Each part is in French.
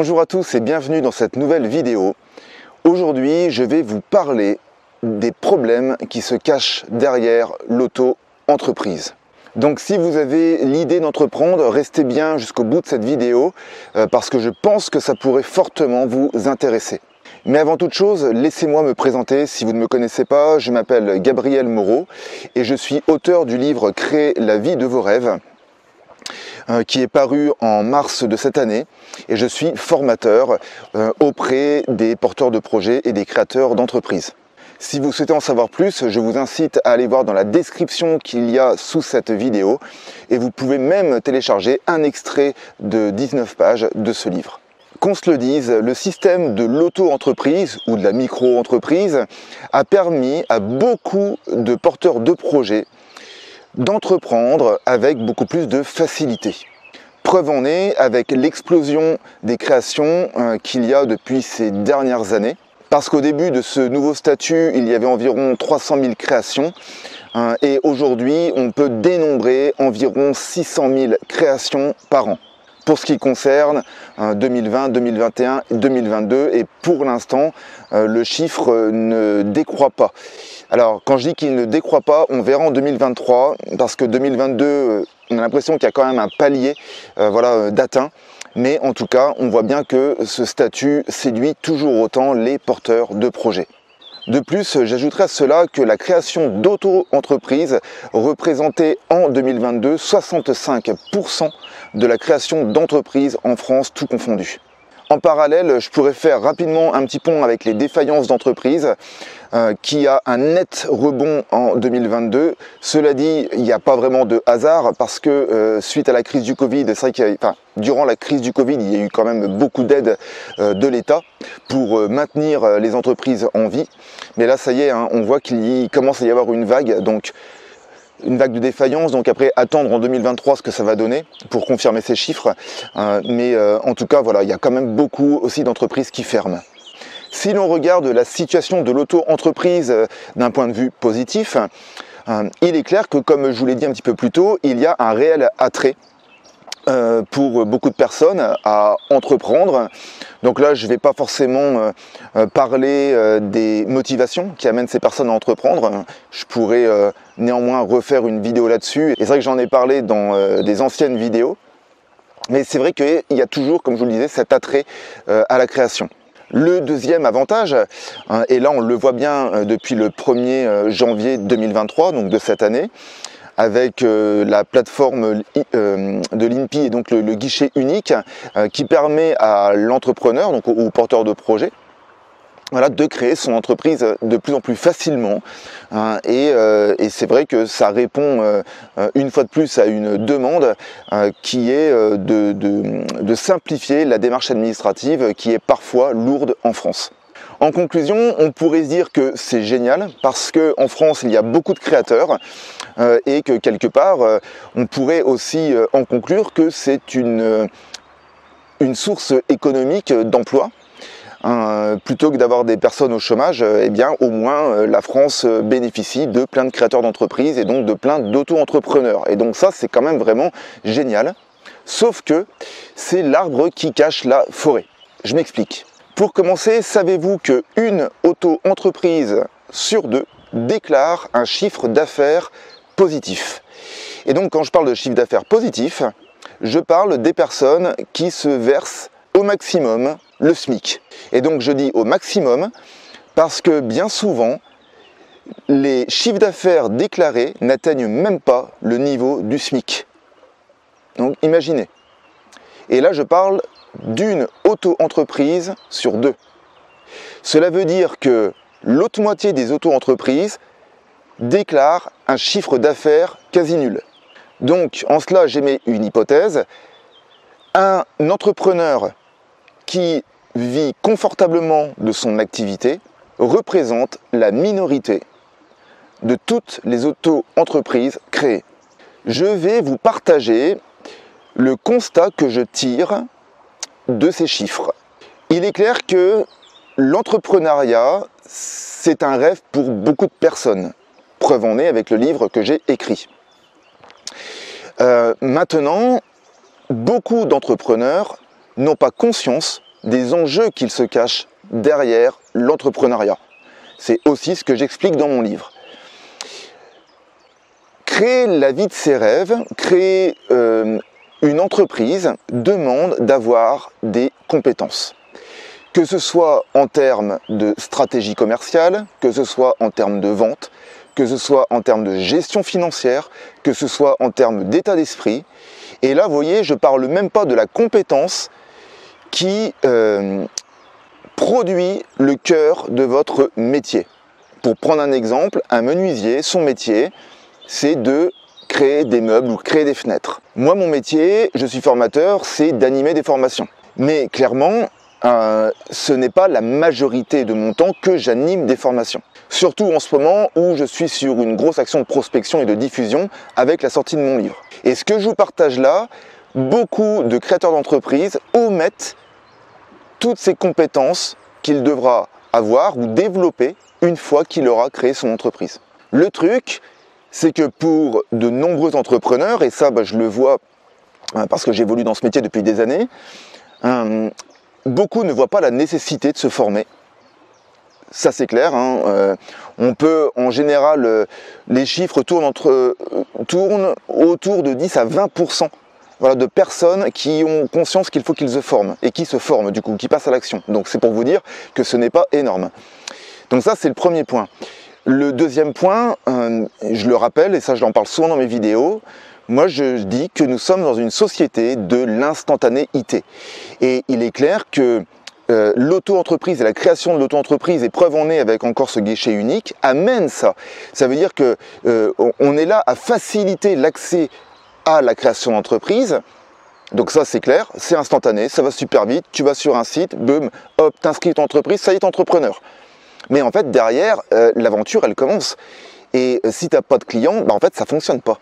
Bonjour à tous et bienvenue dans cette nouvelle vidéo. Aujourd'hui, je vais vous parler des problèmes qui se cachent derrière l'auto-entreprise. Donc si vous avez l'idée d'entreprendre, restez bien jusqu'au bout de cette vidéo parce que je pense que ça pourrait fortement vous intéresser. Mais avant toute chose, laissez-moi me présenter. Si vous ne me connaissez pas, je m'appelle Gabriel Moreau et je suis auteur du livre « Créer la vie de vos rêves » qui est paru en mars de cette année, et je suis formateur auprès des porteurs de projets et des créateurs d'entreprises. Si vous souhaitez en savoir plus, je vous incite à aller voir dans la description qu'il y a sous cette vidéo, et vous pouvez même télécharger un extrait de 19 pages de ce livre. Qu'on se le dise, le système de l'auto-entreprise ou de la micro-entreprise a permis à beaucoup de porteurs de projets d'entreprendre avec beaucoup plus de facilité. Preuve en est avec l'explosion des créations qu'il y a depuis ces dernières années. Parce qu'au début de ce nouveau statut, il y avait environ 300 000 créations et aujourd'hui, on peut dénombrer environ 600 000 créations par an. Pour ce qui concerne 2020, 2021 et 2022, et pour l'instant, le chiffre ne décroît pas. Alors, quand je dis qu'il ne décroît pas, on verra en 2023, parce que 2022, on a l'impression qu'il y a quand même un palier d'atteint. Mais en tout cas, on voit bien que ce statut séduit toujours autant les porteurs de projets. De plus, j'ajouterai à cela que la création d'auto-entreprises représentait en 2022 65% de la création d'entreprises en France, tout confondu. En parallèle, je pourrais faire rapidement un petit pont avec les défaillances d'entreprises qui a un net rebond en 2022. Cela dit, il n'y a pas vraiment de hasard parce que suite à la crise du Covid, c'est vrai qu'il durant la crise du Covid, il y a eu quand même beaucoup d'aides de l'État pour maintenir les entreprises en vie. Mais là, ça y est, on voit qu'il commence à y avoir une vague, donc une vague de défaillance, donc après attendre en 2023 ce que ça va donner pour confirmer ces chiffres. Mais en tout cas, voilà, il y a quand même beaucoup aussi d'entreprises qui ferment. Si l'on regarde la situation de l'auto-entreprise d'un point de vue positif, il est clair que, comme je vous l'ai dit un petit peu plus tôt, il y a un réel attrait pour beaucoup de personnes à entreprendre. Donc là, je ne vais pas forcément parler des motivations qui amènent ces personnes à entreprendre. Je pourrais néanmoins refaire une vidéo là-dessus. Et c'est vrai que j'en ai parlé dans des anciennes vidéos. Mais c'est vrai qu'il y a toujours, comme je vous le disais, cet attrait à la création. Le deuxième avantage, et là on le voit bien depuis le 1er janvier 2023, donc de cette année, avec la plateforme de l'INPI et donc le guichet unique qui permet à l'entrepreneur, donc au porteur de projet, de créer son entreprise de plus en plus facilement. Et c'est vrai que ça répond une fois de plus à une demande qui est de simplifier la démarche administrative qui est parfois lourde en France. En conclusion, on pourrait se dire que c'est génial parce qu'en France, il y a beaucoup de créateurs et que quelque part, on pourrait aussi en conclure que c'est une source économique d'emploi. Plutôt que d'avoir des personnes au chômage, eh bien au moins la France bénéficie de plein de créateurs d'entreprises et donc de plein d'auto-entrepreneurs. Et donc ça, c'est quand même vraiment génial. Sauf que c'est l'arbre qui cache la forêt. Je m'explique. Pour commencer, savez-vous qu'une auto-entreprise sur deux déclare un chiffre d'affaires positif? Et donc quand je parle de chiffre d'affaires positif, je parle des personnes qui se versent au maximum le SMIC. Et donc je dis au maximum parce que bien souvent, les chiffres d'affaires déclarés n'atteignent même pas le niveau du SMIC. Donc imaginez. Et là je parle d'une auto-entreprise sur deux. Cela veut dire que l'autre moitié des auto-entreprises déclarent un chiffre d'affaires quasi nul. Donc en cela j'émets une hypothèse. Un entrepreneur qui vit confortablement de son activité représente la minorité de toutes les auto-entreprises créées. Je vais vous partager le constat que je tire de ces chiffres. Il est clair que l'entrepreneuriat, c'est un rêve pour beaucoup de personnes. Preuve en est avec le livre que j'ai écrit. Maintenant, beaucoup d'entrepreneurs n'ont pas conscience des enjeux qu'il se cache derrière l'entrepreneuriat. C'est aussi ce que j'explique dans mon livre. Créer la vie de ses rêves, créer une entreprise demande d'avoir des compétences. Que ce soit en termes de stratégie commerciale, que ce soit en termes de vente, que ce soit en termes de gestion financière, que ce soit en termes d'état d'esprit. Et là, vous voyez, je ne parle même pas de la compétence qui produit le cœur de votre métier. Pour prendre un exemple, un menuisier, son métier, c'est de créer des meubles ou créer des fenêtres. Moi, mon métier, je suis formateur, c'est d'animer des formations. Mais clairement, ce n'est pas la majorité de mon temps que j'anime des formations. Surtout en ce moment où je suis sur une grosse action de prospection et de diffusion avec la sortie de mon livre. Et ce que je vous partage là, beaucoup de créateurs d'entreprises omettent toutes ces compétences qu'il devra avoir ou développer une fois qu'il aura créé son entreprise. Le truc, c'est que pour de nombreux entrepreneurs, et ça je le vois parce que j'évolue dans ce métier depuis des années, beaucoup ne voient pas la nécessité de se former. Ça c'est clair, on peut en général, les chiffres tournent autour de 10 à 20% voilà, de personnes qui ont conscience qu'il faut qu'ils se forment et qui se forment du coup, qui passent à l'action. Donc c'est pour vous dire que ce n'est pas énorme. Donc ça c'est le premier point. Le deuxième point, je le rappelle et ça je l'en parle souvent dans mes vidéos, moi je dis que nous sommes dans une société de l'instantanéité. Et il est clair que l'auto-entreprise et la création de l'auto-entreprise, et preuve en est avec encore ce guichet unique, amène ça. Ça veut dire que on est là à faciliter l'accès à la création d'entreprise. Donc ça c'est clair, c'est instantané, ça va super vite, tu vas sur un site, boum, hop, t'inscris ton entreprise, ça y est, t'es entrepreneur. Mais en fait derrière, l'aventure elle commence. Et si tu n'as pas de clients, en fait ça ne fonctionne pas.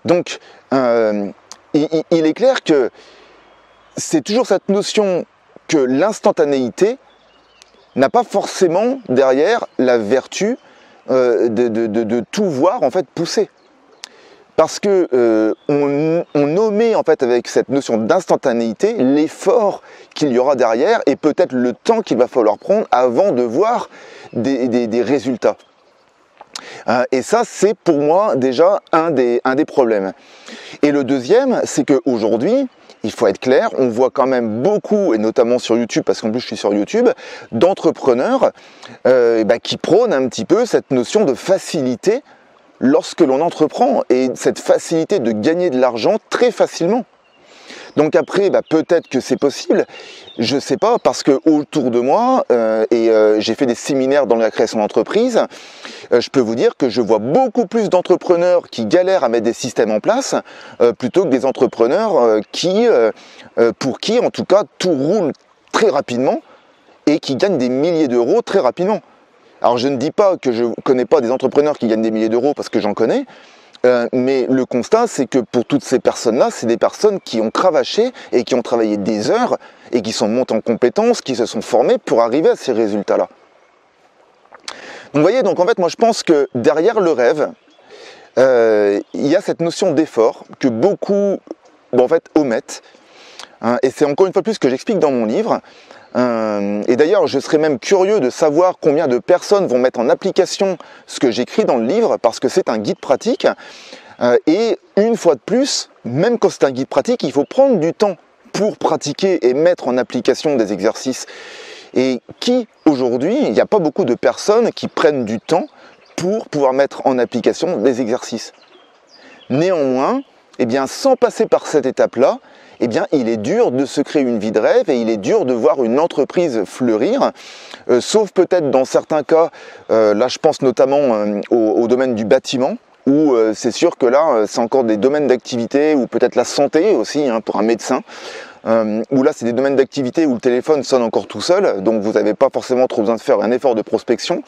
Donc il est clair que c'est toujours cette notion que l'instantanéité n'a pas forcément derrière la vertu de tout voir en fait pousser. Parce que on omet en fait avec cette notion d'instantanéité l'effort qu'il y aura derrière et peut-être le temps qu'il va falloir prendre avant de voir des résultats. Et ça c'est pour moi déjà un des problèmes. Et le deuxième, c'est qu'aujourd'hui, il faut être clair, on voit quand même beaucoup, et notamment sur YouTube, parce qu'en plus je suis sur YouTube, d'entrepreneurs qui prônent un petit peu cette notion de facilité lorsque l'on entreprend, et cette facilité de gagner de l'argent très facilement. Donc après, peut-être que c'est possible, je ne sais pas, parce que autour de moi, j'ai fait des séminaires dans la création d'entreprise, je peux vous dire que je vois beaucoup plus d'entrepreneurs qui galèrent à mettre des systèmes en place, plutôt que des entrepreneurs pour qui, en tout cas, tout roule très rapidement et qui gagnent des milliers d'euros très rapidement. Alors je ne dis pas que je ne connais pas des entrepreneurs qui gagnent des milliers d'euros, parce que j'en connais, mais le constat, c'est que pour toutes ces personnes-là, c'est des personnes qui ont cravaché et qui ont travaillé des heures et qui sont montées en compétences, qui se sont formées pour arriver à ces résultats-là. Donc vous voyez, donc en fait, moi je pense que derrière le rêve, il y a cette notion d'effort que beaucoup en fait, omettent. Et c'est encore une fois plus ce que j'explique dans mon livre. Et d'ailleurs, je serais même curieux de savoir combien de personnes vont mettre en application ce que j'écris dans le livre, parce que c'est un guide pratique. Et une fois de plus, même quand c'est un guide pratique, il faut prendre du temps pour pratiquer et mettre en application des exercices. Et aujourd'hui, il n'y a pas beaucoup de personnes qui prennent du temps pour pouvoir mettre en application des exercices. Néanmoins, sans passer par cette étape-là, il est dur de se créer une vie de rêve et il est dur de voir une entreprise fleurir, sauf peut-être dans certains cas, là je pense notamment au domaine du bâtiment, où c'est sûr que là c'est encore des domaines d'activité, ou peut-être la santé aussi pour un médecin, où là c'est des domaines d'activité où le téléphone sonne encore tout seul, donc vous n'avez pas forcément trop besoin de faire un effort de prospection,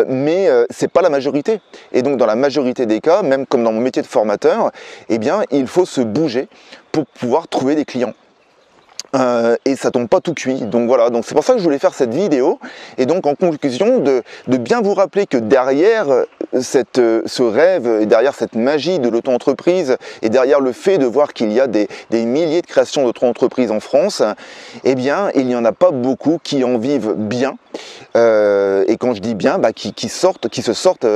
mais c'est pas la majorité. Et donc dans la majorité des cas, même comme dans mon métier de formateur, il faut se bouger pour pouvoir trouver des clients. et ça tombe pas tout cuit. Donc voilà, donc c'est pour ça que je voulais faire cette vidéo, et donc en conclusion de bien vous rappeler que derrière ce rêve, et derrière cette magie de l'auto-entreprise, et derrière le fait de voir qu'il y a des milliers de créations d'auto-entreprises en France, eh bien il n'y en a pas beaucoup qui en vivent bien, et quand je dis bien, qui se sortent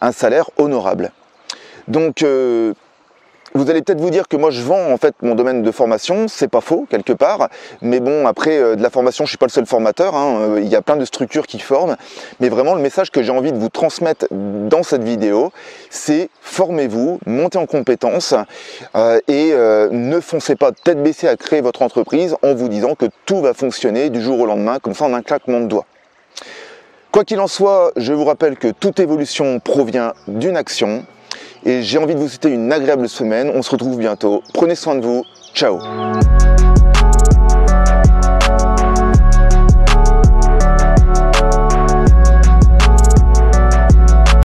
un salaire honorable. Donc vous allez peut-être vous dire que moi je vends en fait mon domaine de formation, c'est pas faux quelque part, mais bon après de la formation je suis pas le seul formateur, hein, il y a plein de structures qui forment, mais vraiment le message que j'ai envie de vous transmettre dans cette vidéo, c'est formez-vous, montez en compétences et ne foncez pas tête baissée à créer votre entreprise en vous disant que tout va fonctionner du jour au lendemain, comme ça en un claquement de doigts. Quoi qu'il en soit, je vous rappelle que toute évolution provient d'une action. Et j'ai envie de vous souhaiter une agréable semaine. On se retrouve bientôt. Prenez soin de vous. Ciao.